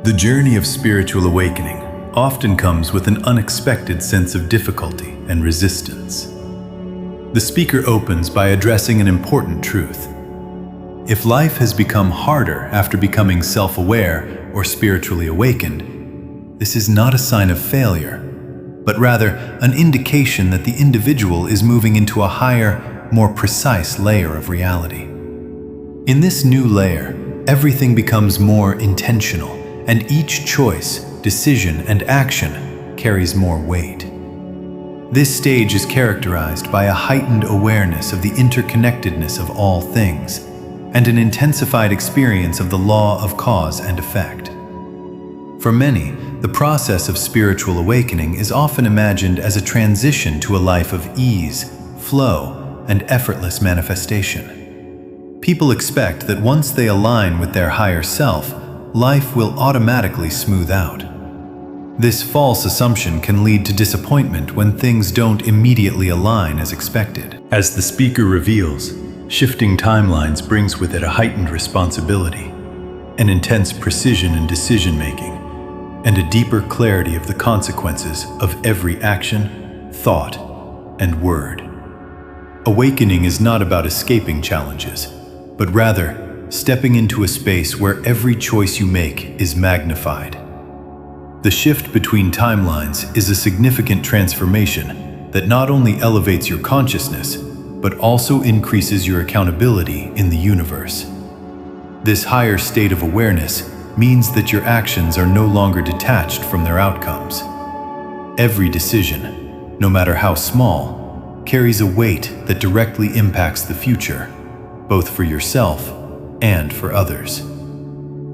The journey of spiritual awakening often comes with an unexpected sense of difficulty and resistance. The speaker opens by addressing an important truth. If life has become harder after becoming self-aware or spiritually awakened, this is not a sign of failure, but rather an indication that the individual is moving into a higher, more precise layer of reality. In this new layer, everything becomes more intentional, and each choice, decision, and action carries more weight. This stage is characterized by a heightened awareness of the interconnectedness of all things, and an intensified experience of the law of cause and effect. For many, the process of spiritual awakening is often imagined as a transition to a life of ease, flow, and effortless manifestation. People expect that once they align with their higher self, life will automatically smooth out. This false assumption can lead to disappointment when things don't immediately align as expected. As the speaker reveals, shifting timelines brings with it a heightened responsibility, an intense precision in decision-making, and a deeper clarity of the consequences of every action, thought, and word. Awakening is not about escaping challenges, but rather stepping into a space where every choice you make is magnified. The shift between timelines is a significant transformation that not only elevates your consciousness, but also increases your accountability in the universe. This higher state of awareness means that your actions are no longer detached from their outcomes. Every decision, no matter how small, carries a weight that directly impacts the future, both for yourself and for others.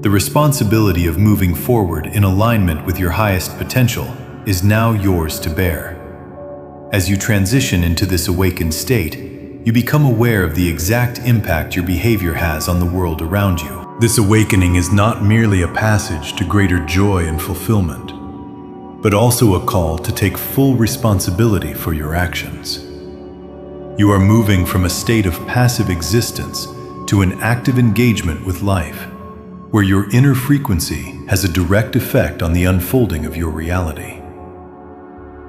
The responsibility of moving forward in alignment with your highest potential is now yours to bear. As you transition into this awakened state, you become aware of the exact impact your behavior has on the world around you. This awakening is not merely a passage to greater joy and fulfillment, but also a call to take full responsibility for your actions. You are moving from a state of passive existence to an active engagement with life, where your inner frequency has a direct effect on the unfolding of your reality.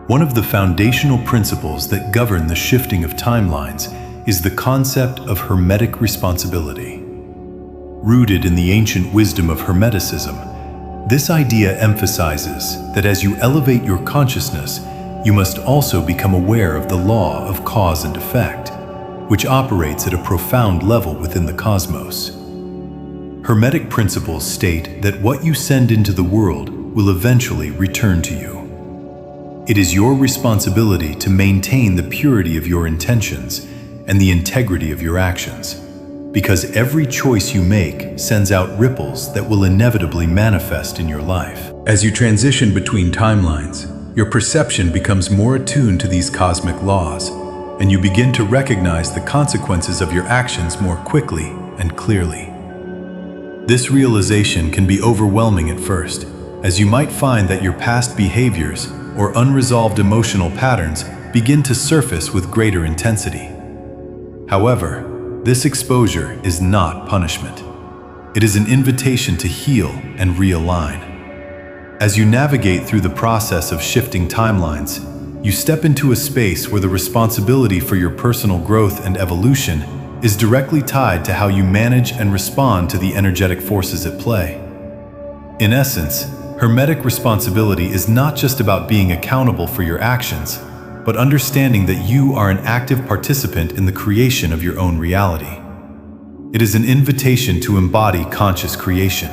One of the foundational principles that govern the shifting of timelines is the concept of hermetic responsibility. Rooted in the ancient wisdom of Hermeticism, this idea emphasizes that as you elevate your consciousness, you must also become aware of the law of cause and effect, which operates at a profound level within the cosmos. Hermetic principles state that what you send into the world will eventually return to you. It is your responsibility to maintain the purity of your intentions and the integrity of your actions, because every choice you make sends out ripples that will inevitably manifest in your life. As you transition between timelines, your perception becomes more attuned to these cosmic laws, and you begin to recognize the consequences of your actions more quickly and clearly. This realization can be overwhelming at first, as you might find that your past behaviors or unresolved emotional patterns begin to surface with greater intensity. However, this exposure is not punishment. It is an invitation to heal and realign. As you navigate through the process of shifting timelines, you step into a space where the responsibility for your personal growth and evolution is directly tied to how you manage and respond to the energetic forces at play. In essence, hermetic responsibility is not just about being accountable for your actions, but understanding that you are an active participant in the creation of your own reality. It is an invitation to embody conscious creation,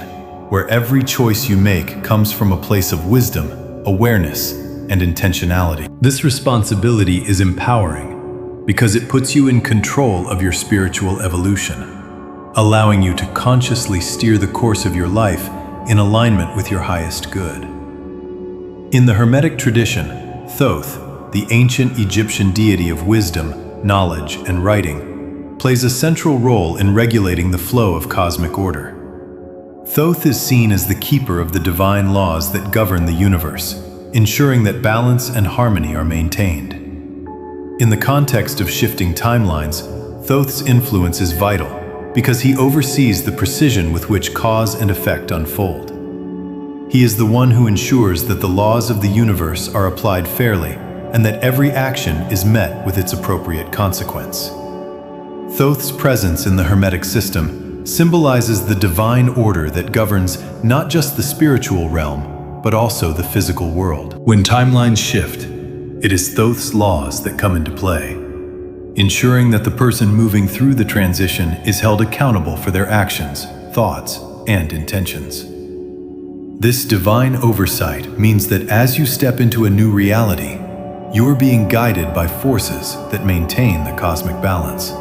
where every choice you make comes from a place of wisdom, awareness, and intentionality. This responsibility is empowering because it puts you in control of your spiritual evolution, allowing you to consciously steer the course of your life in alignment with your highest good. In the Hermetic tradition, Thoth, the ancient Egyptian deity of wisdom, knowledge, and writing, plays a central role in regulating the flow of cosmic order. Thoth is seen as the keeper of the divine laws that govern the universe, ensuring that balance and harmony are maintained. In the context of shifting timelines, Thoth's influence is vital because he oversees the precision with which cause and effect unfold. He is the one who ensures that the laws of the universe are applied fairly and that every action is met with its appropriate consequence. Thoth's presence in the Hermetic system symbolizes the divine order that governs not just the spiritual realm, but also the physical world. When timelines shift, it is Thoth's laws that come into play, ensuring that the person moving through the transition is held accountable for their actions, thoughts, and intentions. This divine oversight means that as you step into a new reality, you are being guided by forces that maintain the cosmic balance.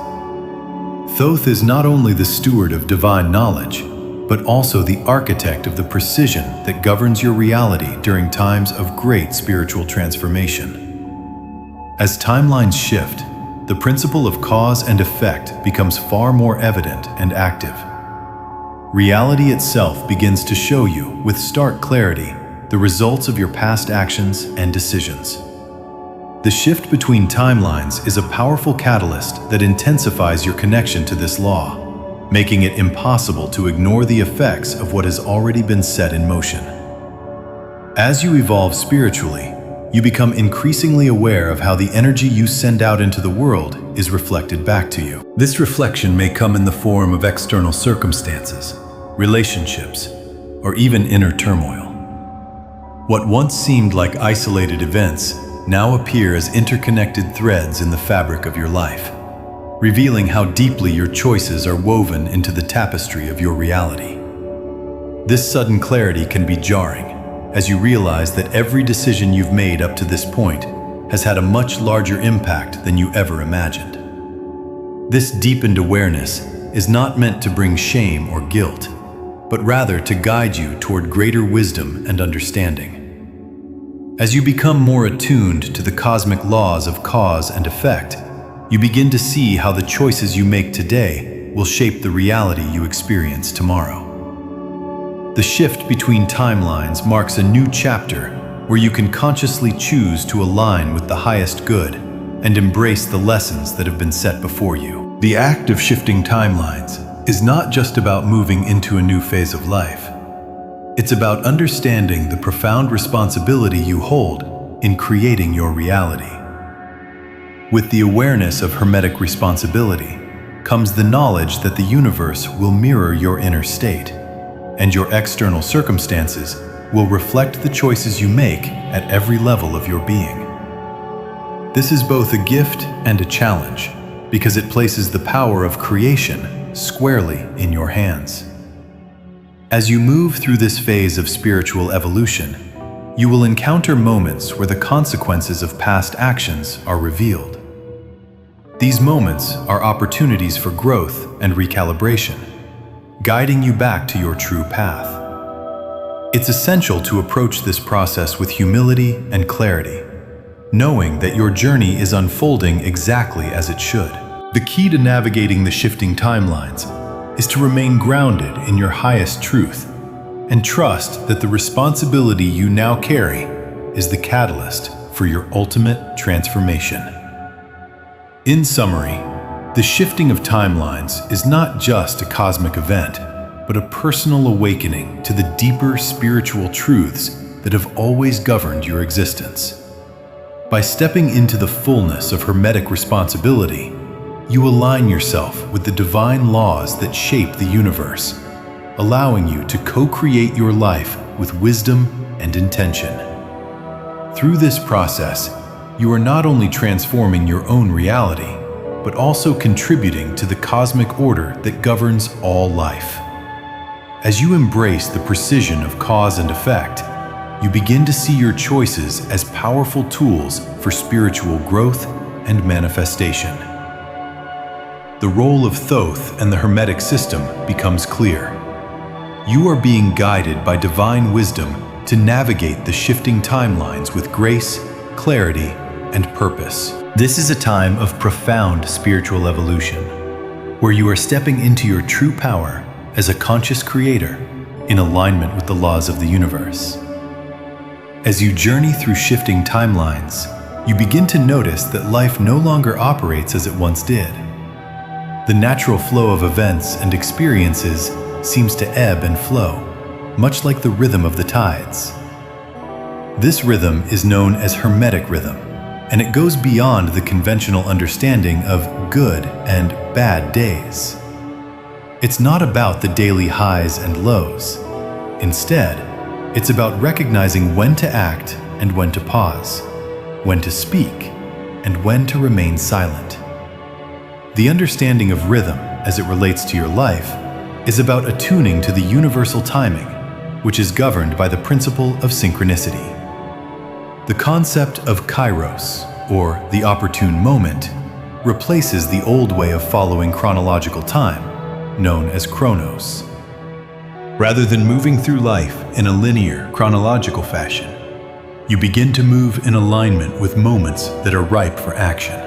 Thoth is not only the steward of divine knowledge, but also the architect of the precision that governs your reality during times of great spiritual transformation. As timelines shift, the principle of cause and effect becomes far more evident and active. Reality itself begins to show you, with stark clarity, the results of your past actions and decisions. The shift between timelines is a powerful catalyst that intensifies your connection to this law, making it impossible to ignore the effects of what has already been set in motion. As you evolve spiritually, you become increasingly aware of how the energy you send out into the world is reflected back to you. This reflection may come in the form of external circumstances, relationships, or even inner turmoil. What once seemed like isolated events now appear as interconnected threads in the fabric of your life, revealing how deeply your choices are woven into the tapestry of your reality. This sudden clarity can be jarring, as you realize that every decision you've made up to this point has had a much larger impact than you ever imagined. This deepened awareness is not meant to bring shame or guilt, but rather to guide you toward greater wisdom and understanding. As you become more attuned to the cosmic laws of cause and effect, you begin to see how the choices you make today will shape the reality you experience tomorrow. The shift between timelines marks a new chapter where you can consciously choose to align with the highest good and embrace the lessons that have been set before you. The act of shifting timelines is not just about moving into a new phase of life. It's about understanding the profound responsibility you hold in creating your reality. With the awareness of Hermetic responsibility comes the knowledge that the universe will mirror your inner state, and your external circumstances will reflect the choices you make at every level of your being. This is both a gift and a challenge, because it places the power of creation squarely in your hands. As you move through this phase of spiritual evolution, you will encounter moments where the consequences of past actions are revealed. These moments are opportunities for growth and recalibration, guiding you back to your true path. It's essential to approach this process with humility and clarity, knowing that your journey is unfolding exactly as it should. The key to navigating the shifting timelines is to remain grounded in your highest truth and trust that the responsibility you now carry is the catalyst for your ultimate transformation. In summary, the shifting of timelines is not just a cosmic event, but a personal awakening to the deeper spiritual truths that have always governed your existence. By stepping into the fullness of Hermetic responsibility, you align yourself with the divine laws that shape the universe, allowing you to co-create your life with wisdom and intention. Through this process, you are not only transforming your own reality, but also contributing to the cosmic order that governs all life. As you embrace the precision of cause and effect, you begin to see your choices as powerful tools for spiritual growth and manifestation. The role of Thoth and the Hermetic system becomes clear. You are being guided by divine wisdom to navigate the shifting timelines with grace, clarity, and purpose. This is a time of profound spiritual evolution, where you are stepping into your true power as a conscious creator in alignment with the laws of the universe. As you journey through shifting timelines, you begin to notice that life no longer operates as it once did. The natural flow of events and experiences seems to ebb and flow, much like the rhythm of the tides. This rhythm is known as hermetic rhythm, and it goes beyond the conventional understanding of good and bad days. It's not about the daily highs and lows. Instead, it's about recognizing when to act and when to pause, when to speak and when to remain silent. The understanding of rhythm as it relates to your life is about attuning to the universal timing, which is governed by the principle of synchronicity. The concept of kairos, or the opportune moment, replaces the old way of following chronological time, known as chronos. Rather than moving through life in a linear, chronological fashion, you begin to move in alignment with moments that are ripe for action.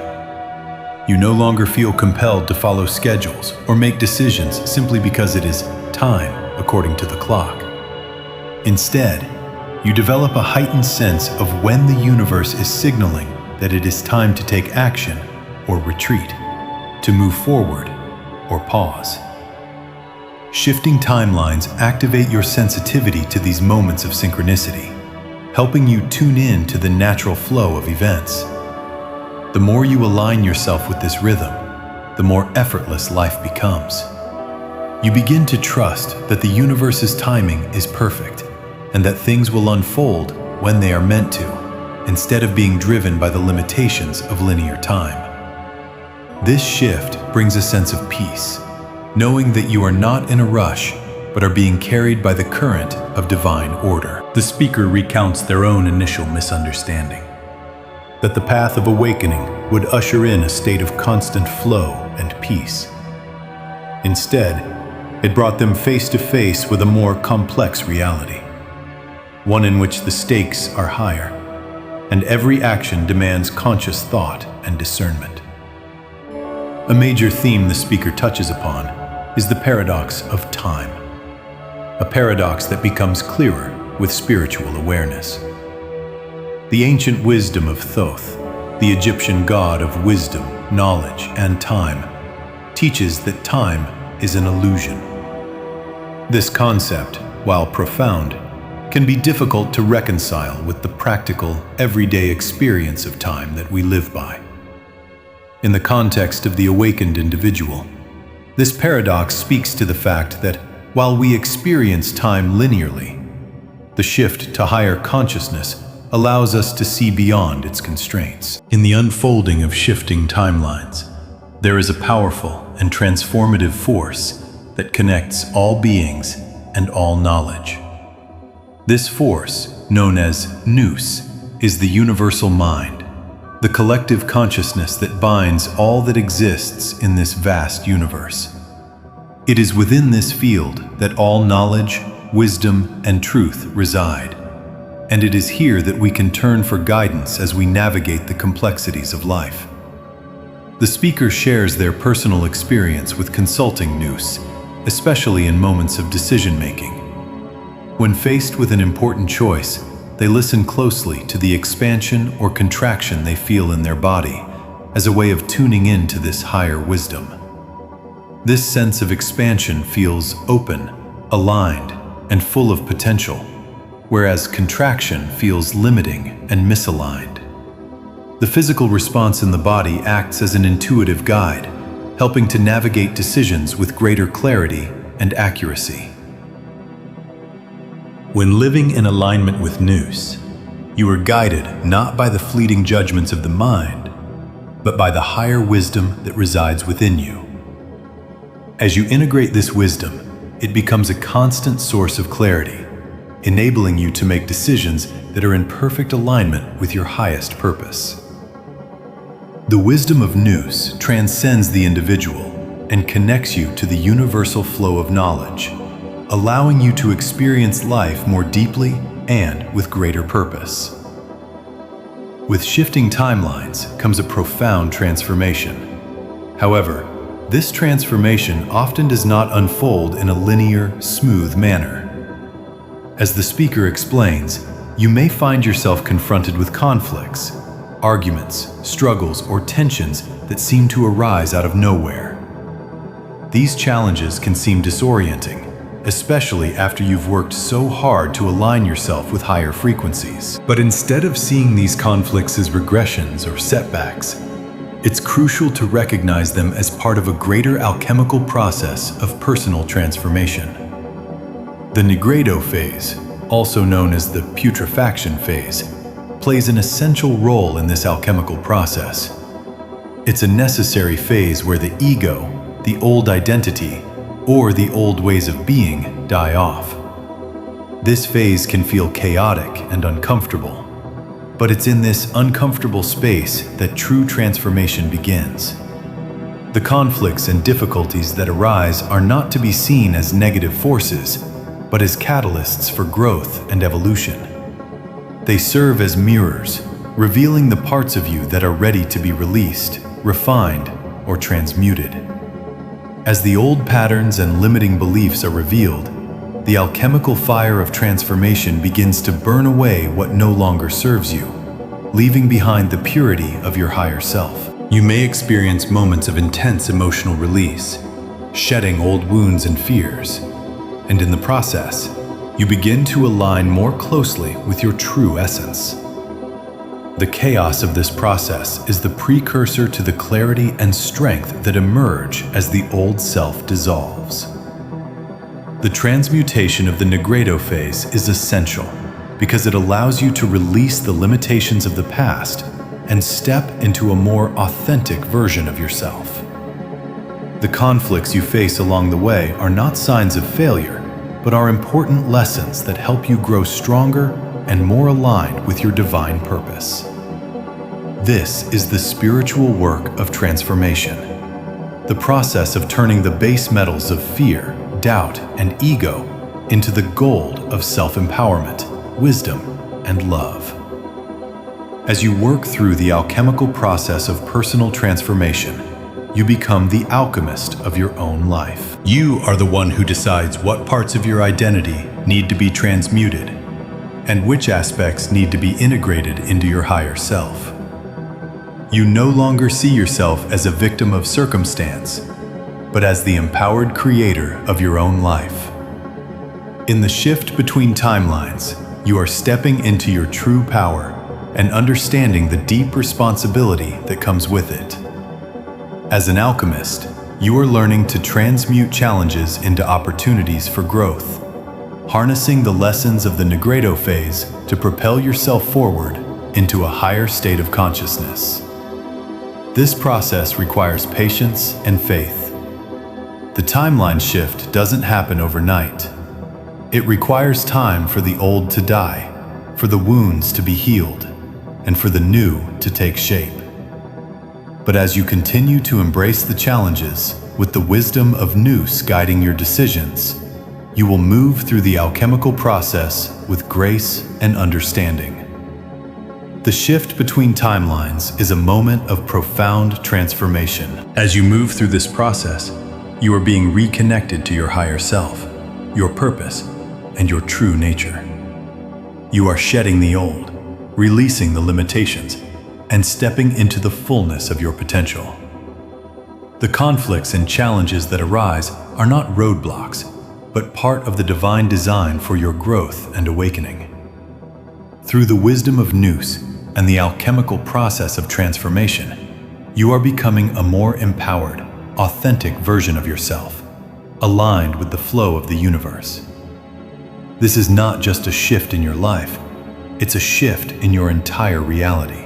You no longer feel compelled to follow schedules or make decisions simply because it is time according to the clock. Instead, you develop a heightened sense of when the universe is signaling that it is time to take action or retreat, to move forward or pause. Shifting timelines activate your sensitivity to these moments of synchronicity, helping you tune in to the natural flow of events. The more you align yourself with this rhythm, the more effortless life becomes. You begin to trust that the universe's timing is perfect and that things will unfold when they are meant to, instead of being driven by the limitations of linear time. This shift brings a sense of peace, knowing that you are not in a rush, but are being carried by the current of divine order. The speaker recounts their own initial misunderstanding, that the path of awakening would usher in a state of constant flow and peace. Instead, it brought them face to face with a more complex reality, one in which the stakes are higher, and every action demands conscious thought and discernment. A major theme the speaker touches upon is the paradox of time, a paradox that becomes clearer with spiritual awareness. The ancient wisdom of Thoth, the Egyptian god of wisdom, knowledge, and time, teaches that time is an illusion. This concept, while profound, can be difficult to reconcile with the practical, everyday experience of time that we live by. In the context of the awakened individual, this paradox speaks to the fact that while we experience time linearly, the shift to higher consciousness allows us to see beyond its constraints. In the unfolding of shifting timelines, there is a powerful and transformative force that connects all beings and all knowledge. This force, known as nous, is the universal mind, the collective consciousness that binds all that exists in this vast universe. It is within this field that all knowledge, wisdom, and truth reside, and it is here that we can turn for guidance as we navigate the complexities of life. The speaker shares their personal experience with consulting nous, especially in moments of decision-making. When faced with an important choice, they listen closely to the expansion or contraction they feel in their body as a way of tuning in to this higher wisdom. This sense of expansion feels open, aligned, and full of potential, whereas contraction feels limiting and misaligned. The physical response in the body acts as an intuitive guide, helping to navigate decisions with greater clarity and accuracy. When living in alignment with nous, you are guided not by the fleeting judgments of the mind, but by the higher wisdom that resides within you. As you integrate this wisdom, it becomes a constant source of clarity, enabling you to make decisions that are in perfect alignment with your highest purpose. The wisdom of nous transcends the individual and connects you to the universal flow of knowledge, allowing you to experience life more deeply and with greater purpose. With shifting timelines comes a profound transformation. However, this transformation often does not unfold in a linear, smooth manner. As the speaker explains, you may find yourself confronted with conflicts, arguments, struggles, or tensions that seem to arise out of nowhere. These challenges can seem disorienting, especially after you've worked so hard to align yourself with higher frequencies. But instead of seeing these conflicts as regressions or setbacks, it's crucial to recognize them as part of a greater alchemical process of personal transformation. The nigredo phase, also known as the putrefaction phase, plays an essential role in this alchemical process. It's a necessary phase where the ego, the old identity, or the old ways of being die off. This phase can feel chaotic and uncomfortable, but it's in this uncomfortable space that true transformation begins. The conflicts and difficulties that arise are not to be seen as negative forces, but as catalysts for growth and evolution. They serve as mirrors, revealing the parts of you that are ready to be released, refined, or transmuted. As the old patterns and limiting beliefs are revealed, the alchemical fire of transformation begins to burn away what no longer serves you, leaving behind the purity of your higher self. You may experience moments of intense emotional release, shedding old wounds and fears, and in the process, you begin to align more closely with your true essence. The chaos of this process is the precursor to the clarity and strength that emerge as the old self dissolves. The transmutation of the nigredo phase is essential because it allows you to release the limitations of the past and step into a more authentic version of yourself. The conflicts you face along the way are not signs of failure, but are important lessons that help you grow stronger and more aligned with your divine purpose. This is the spiritual work of transformation, the process of turning the base metals of fear, doubt, and ego into the gold of self-empowerment, wisdom, and love. As you work through the alchemical process of personal transformation, you become the alchemist of your own life. You are the one who decides what parts of your identity need to be transmuted and which aspects need to be integrated into your higher self. You no longer see yourself as a victim of circumstance, but as the empowered creator of your own life. In the shift between timelines, you are stepping into your true power and understanding the deep responsibility that comes with it. As an alchemist, you are learning to transmute challenges into opportunities for growth, harnessing the lessons of the nigredo phase to propel yourself forward into a higher state of consciousness. This process requires patience and faith. The timeline shift doesn't happen overnight. It requires time for the old to die, for the wounds to be healed, and for the new to take shape. But as you continue to embrace the challenges, with the wisdom of Nous guiding your decisions, you will move through the alchemical process with grace and understanding. The shift between timelines is a moment of profound transformation. As you move through this process, you are being reconnected to your higher self, your purpose, and your true nature. You are shedding the old, releasing the limitations, and stepping into the fullness of your potential. The conflicts and challenges that arise are not roadblocks, but part of the divine design for your growth and awakening. Through the wisdom of Nous and the alchemical process of transformation, you are becoming a more empowered, authentic version of yourself, aligned with the flow of the universe. This is not just a shift in your life, it's a shift in your entire reality.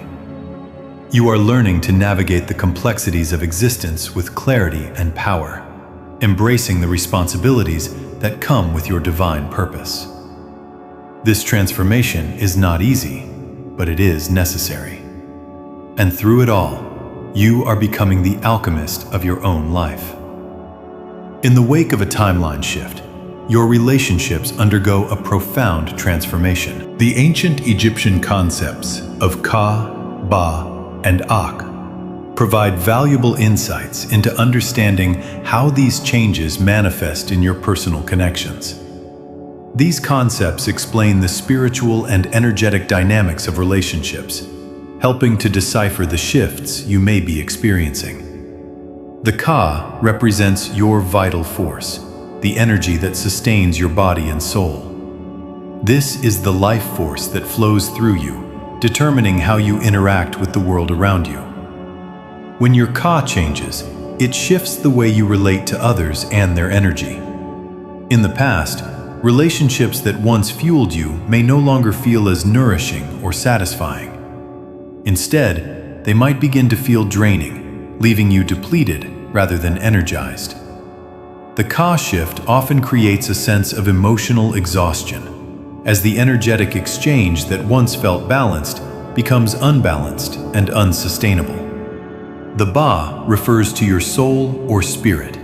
You are learning to navigate the complexities of existence with clarity and power, embracing the responsibilities that come with your divine purpose. This transformation is not easy, but it is necessary. And through it all, you are becoming the alchemist of your own life. In the wake of a timeline shift, your relationships undergo a profound transformation. The ancient Egyptian concepts of Ka, Ba, and Ak provide valuable insights into understanding how these changes manifest in your personal connections. These concepts explain the spiritual and energetic dynamics of relationships, helping to decipher the shifts you may be experiencing. The Ka represents your vital force, the energy that sustains your body and soul. This is the life force that flows through you, determining how you interact with the world around you. When your ka changes, it shifts the way you relate to others and their energy. In the past, relationships that once fueled you may no longer feel as nourishing or satisfying. Instead, they might begin to feel draining, leaving you depleted rather than energized. The ka shift often creates a sense of emotional exhaustion, as the energetic exchange that once felt balanced becomes unbalanced and unsustainable. The ba refers to your soul or spirit,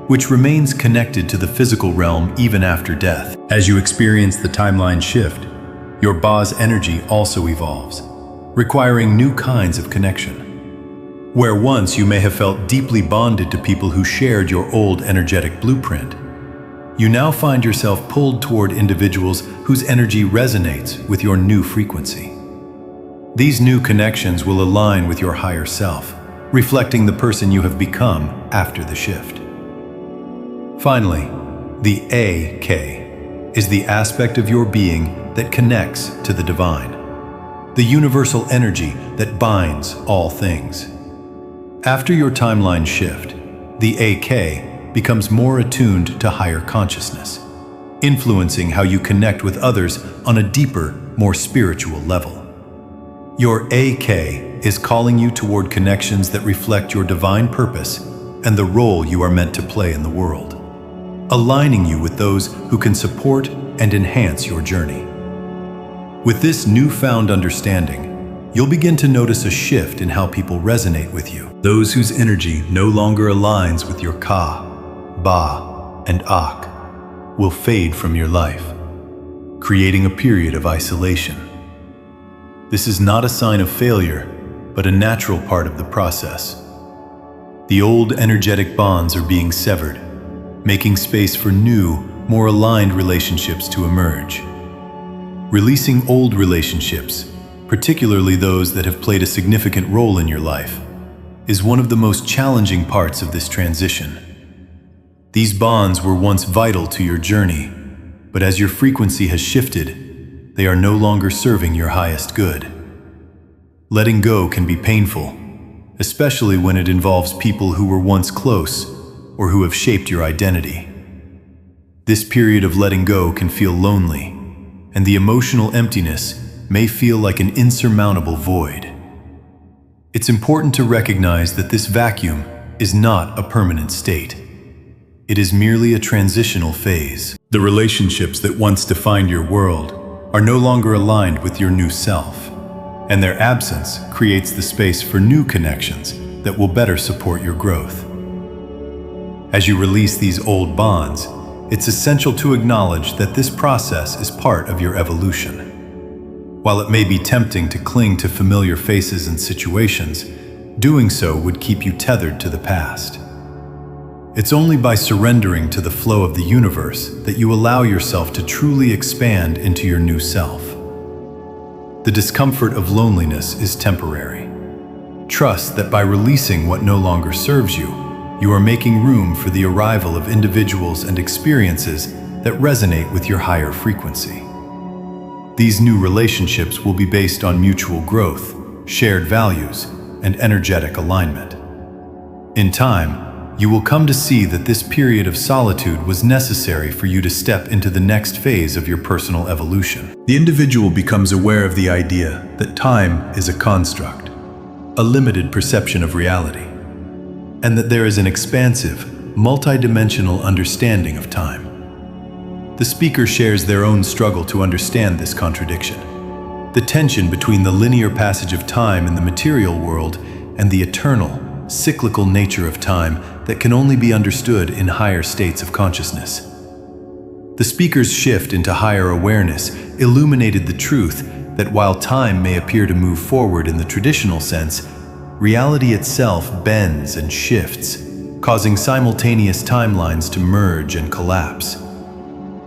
which remains connected to the physical realm even after death. As you experience the timeline shift, your ba's energy also evolves, requiring new kinds of connection. Where once you may have felt deeply bonded to people who shared your old energetic blueprint, you now find yourself pulled toward individuals whose energy resonates with your new frequency. These new connections will align with your higher self, reflecting the person you have become after the shift. Finally, the A-K is the aspect of your being that connects to the divine, the universal energy that binds all things. After your timeline shift, the A-K becomes more attuned to higher consciousness, influencing how you connect with others on a deeper, more spiritual level. Your A-K is calling you toward connections that reflect your divine purpose and the role you are meant to play in the world, aligning you with those who can support and enhance your journey. With this newfound understanding, you'll begin to notice a shift in how people resonate with you. Those whose energy no longer aligns with your ka, ba, and ak will fade from your life, creating a period of isolation. This is not a sign of failure, but a natural part of the process. The old energetic bonds are being severed, making space for new, more aligned relationships to emerge. Releasing old relationships, particularly those that have played a significant role in your life, is one of the most challenging parts of this transition. These bonds were once vital to your journey, but as your frequency has shifted, they are no longer serving your highest good. Letting go can be painful, especially when it involves people who were once close or who have shaped your identity. This period of letting go can feel lonely, and the emotional emptiness may feel like an insurmountable void. It's important to recognize that this vacuum is not a permanent state. It is merely a transitional phase. The relationships that once defined your world are no longer aligned with your new self, and their absence creates the space for new connections that will better support your growth. As you release these old bonds, it's essential to acknowledge that this process is part of your evolution. While it may be tempting to cling to familiar faces and situations, doing so would keep you tethered to the past. It's only by surrendering to the flow of the universe that you allow yourself to truly expand into your new self. The discomfort of loneliness is temporary. Trust that by releasing what no longer serves you, you are making room for the arrival of individuals and experiences that resonate with your higher frequency. These new relationships will be based on mutual growth, shared values, and energetic alignment. In time, you will come to see that this period of solitude was necessary for you to step into the next phase of your personal evolution. The individual becomes aware of the idea that time is a construct, a limited perception of reality, and that there is an expansive, multidimensional understanding of time. The speaker shares their own struggle to understand this contradiction, the tension between the linear passage of time in the material world and the eternal, cyclical nature of time that can only be understood in higher states of consciousness. The speaker's shift into higher awareness illuminated the truth that while time may appear to move forward in the traditional sense, reality itself bends and shifts, causing simultaneous timelines to merge and collapse.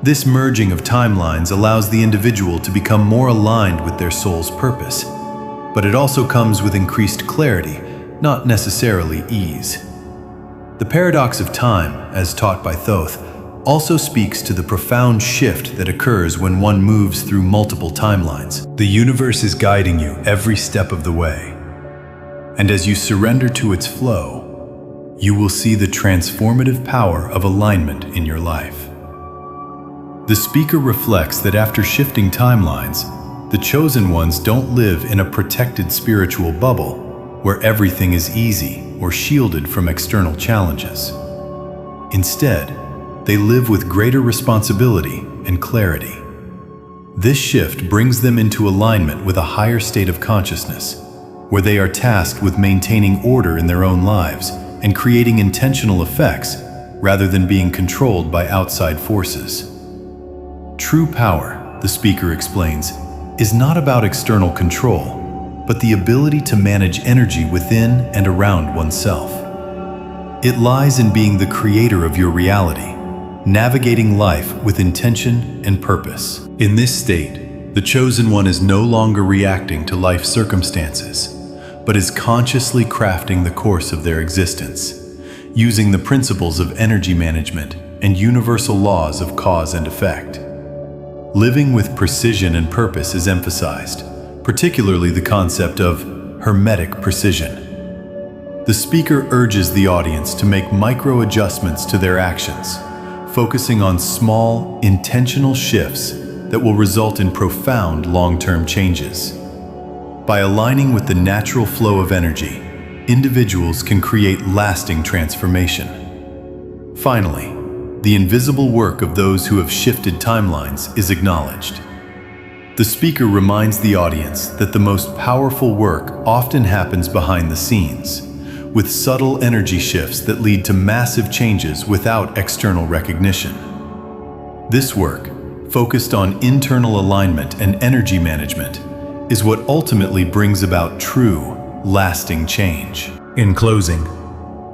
This merging of timelines allows the individual to become more aligned with their soul's purpose, but it also comes with increased clarity, not necessarily ease. The paradox of time, as taught by Thoth, also speaks to the profound shift that occurs when one moves through multiple timelines. The universe is guiding you every step of the way, and as you surrender to its flow, you will see the transformative power of alignment in your life. The speaker reflects that after shifting timelines, the chosen ones don't live in a protected spiritual bubble where everything is easy or shielded from external challenges. Instead, they live with greater responsibility and clarity. This shift brings them into alignment with a higher state of consciousness, where they are tasked with maintaining order in their own lives and creating intentional effects rather than being controlled by outside forces. True power, the speaker explains, is not about external control, but the ability to manage energy within and around oneself. It lies in being the creator of your reality, navigating life with intention and purpose. In this state, the chosen one is no longer reacting to life circumstances, but is consciously crafting the course of their existence, using the principles of energy management and universal laws of cause and effect. Living with precision and purpose is emphasized, particularly the concept of hermetic precision. The speaker urges the audience to make micro adjustments to their actions, focusing on small, intentional shifts that will result in profound long-term changes. By aligning with the natural flow of energy, individuals can create lasting transformation. Finally, the invisible work of those who have shifted timelines is acknowledged. The speaker reminds the audience that the most powerful work often happens behind the scenes, with subtle energy shifts that lead to massive changes without external recognition. This work, focused on internal alignment and energy management, is what ultimately brings about true, lasting change. In closing,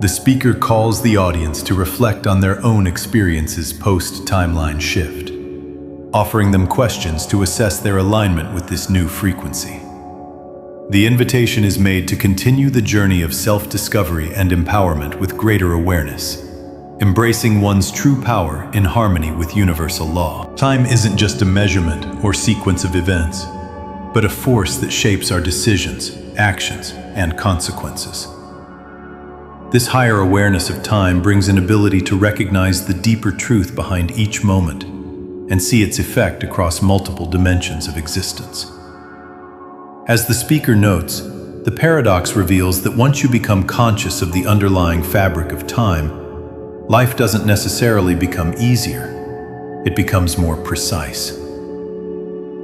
the speaker calls the audience to reflect on their own experiences post-timeline shift, offering them questions to assess their alignment with this new frequency. The invitation is made to continue the journey of self-discovery and empowerment with greater awareness, embracing one's true power in harmony with universal law. Time isn't just a measurement or sequence of events, but a force that shapes our decisions, actions, and consequences. This higher awareness of time brings an ability to recognize the deeper truth behind each moment and see its effect across multiple dimensions of existence. As the speaker notes, the paradox reveals that once you become conscious of the underlying fabric of time, life doesn't necessarily become easier, it becomes more precise.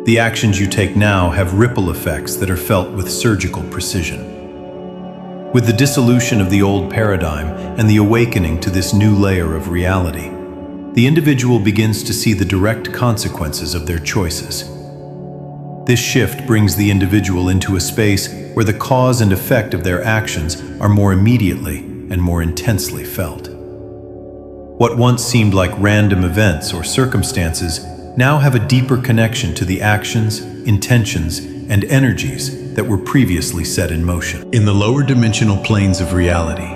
The actions you take now have ripple effects that are felt with surgical precision. With the dissolution of the old paradigm and the awakening to this new layer of reality, the individual begins to see the direct consequences of their choices. This shift brings the individual into a space where the cause and effect of their actions are more immediately and more intensely felt. What once seemed like random events or circumstances now have a deeper connection to the actions, intentions, and energies that were previously set in motion. In the lower dimensional planes of reality,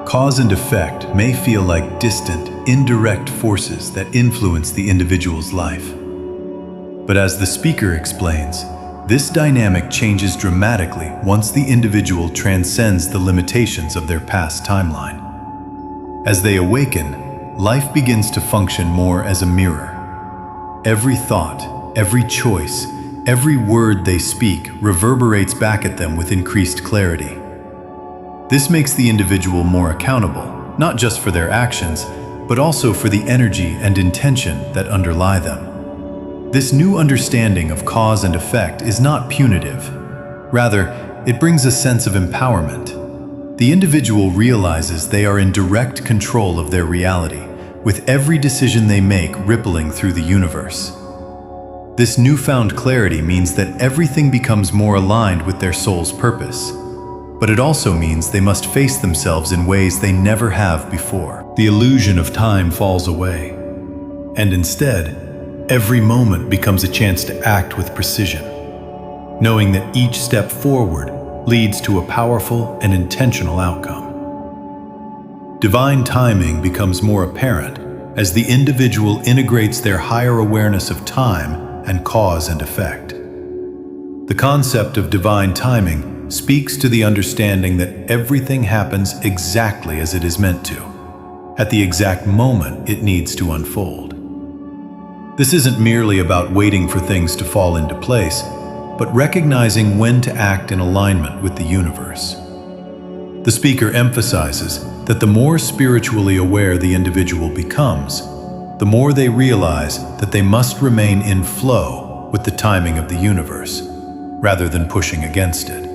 cause and effect may feel like distant, indirect forces that influence the individual's life. But as the speaker explains, this dynamic changes dramatically once the individual transcends the limitations of their past timeline. As they awaken, life begins to function more as a mirror. Every thought, every choice, every word they speak reverberates back at them with increased clarity. This makes the individual more accountable, not just for their actions, but also for the energy and intention that underlie them. This new understanding of cause and effect is not punitive. Rather, it brings a sense of empowerment. The individual realizes they are in direct control of their reality, with every decision they make rippling through the universe. This newfound clarity means that everything becomes more aligned with their soul's purpose. But it also means they must face themselves in ways they never have before. The illusion of time falls away, and instead, every moment becomes a chance to act with precision, knowing that each step forward leads to a powerful and intentional outcome. Divine timing becomes more apparent as the individual integrates their higher awareness of time and cause and effect. The concept of divine timing speaks to the understanding that everything happens exactly as it is meant to, at the exact moment it needs to unfold. This isn't merely about waiting for things to fall into place, but recognizing when to act in alignment with the universe. The speaker emphasizes that the more spiritually aware the individual becomes, the more they realize that they must remain in flow with the timing of the universe, rather than pushing against it.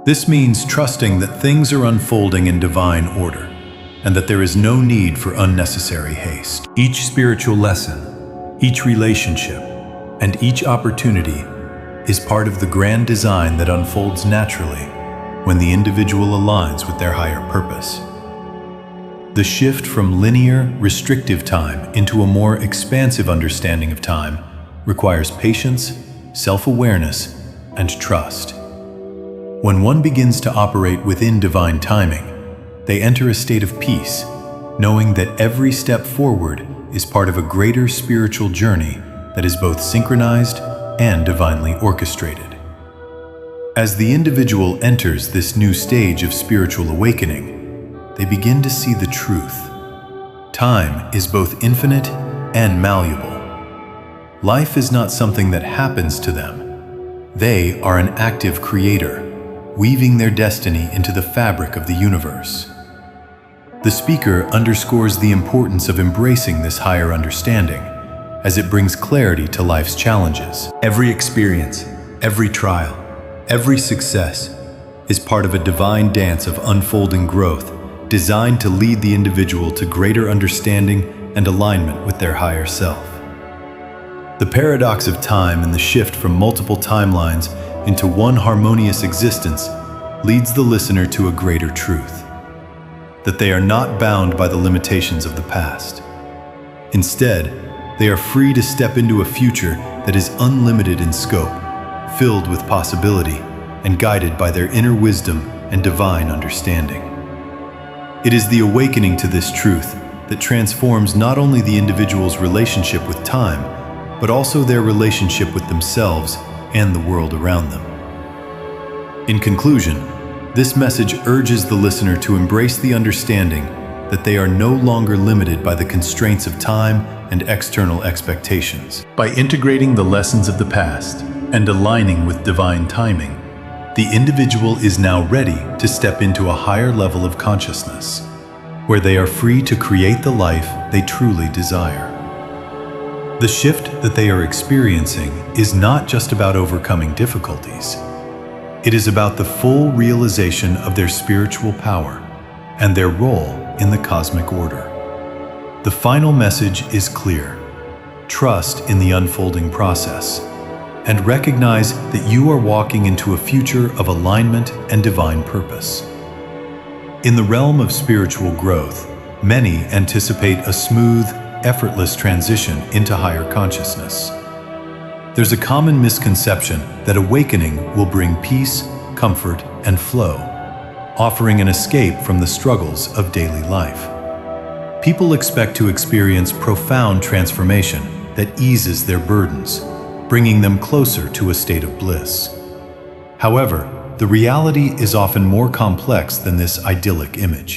This means trusting that things are unfolding in divine order, and that there is no need for unnecessary haste. Each spiritual lesson, each relationship, and each opportunity is part of the grand design that unfolds naturally when the individual aligns with their higher purpose. The shift from linear, restrictive time into a more expansive understanding of time requires patience, self-awareness, and trust. When one begins to operate within divine timing, they enter a state of peace, knowing that every step forward is part of a greater spiritual journey that is both synchronized and divinely orchestrated. As the individual enters this new stage of spiritual awakening, they begin to see the truth. Time is both infinite and malleable. Life is not something that happens to them. They are an active creator, weaving their destiny into the fabric of the universe. The speaker underscores the importance of embracing this higher understanding, as it brings clarity to life's challenges. Every experience, every trial, every success is part of a divine dance of unfolding growth designed to lead the individual to greater understanding and alignment with their higher self. The paradox of time and the shift from multiple timelines into one harmonious existence leads the listener to a greater truth, that they are not bound by the limitations of the past. Instead, they are free to step into a future that is unlimited in scope, filled with possibility, and guided by their inner wisdom and divine understanding. It is the awakening to this truth that transforms not only the individual's relationship with time, but also their relationship with themselves and the world around them. In conclusion, this message urges the listener to embrace the understanding that they are no longer limited by the constraints of time and external expectations. By integrating the lessons of the past and aligning with divine timing, the individual is now ready to step into a higher level of consciousness, where they are free to create the life they truly desire. The shift that they are experiencing is not just about overcoming difficulties. It is about the full realization of their spiritual power and their role in the cosmic order. The final message is clear: trust in the unfolding process, and recognize that you are walking into a future of alignment and divine purpose. In the realm of spiritual growth, many anticipate a smooth, effortless transition into higher consciousness. There's a common misconception that awakening will bring peace, comfort, and flow, offering an escape from the struggles of daily life. People expect to experience profound transformation that eases their burdens, bringing them closer to a state of bliss. However, the reality is often more complex than this idyllic image.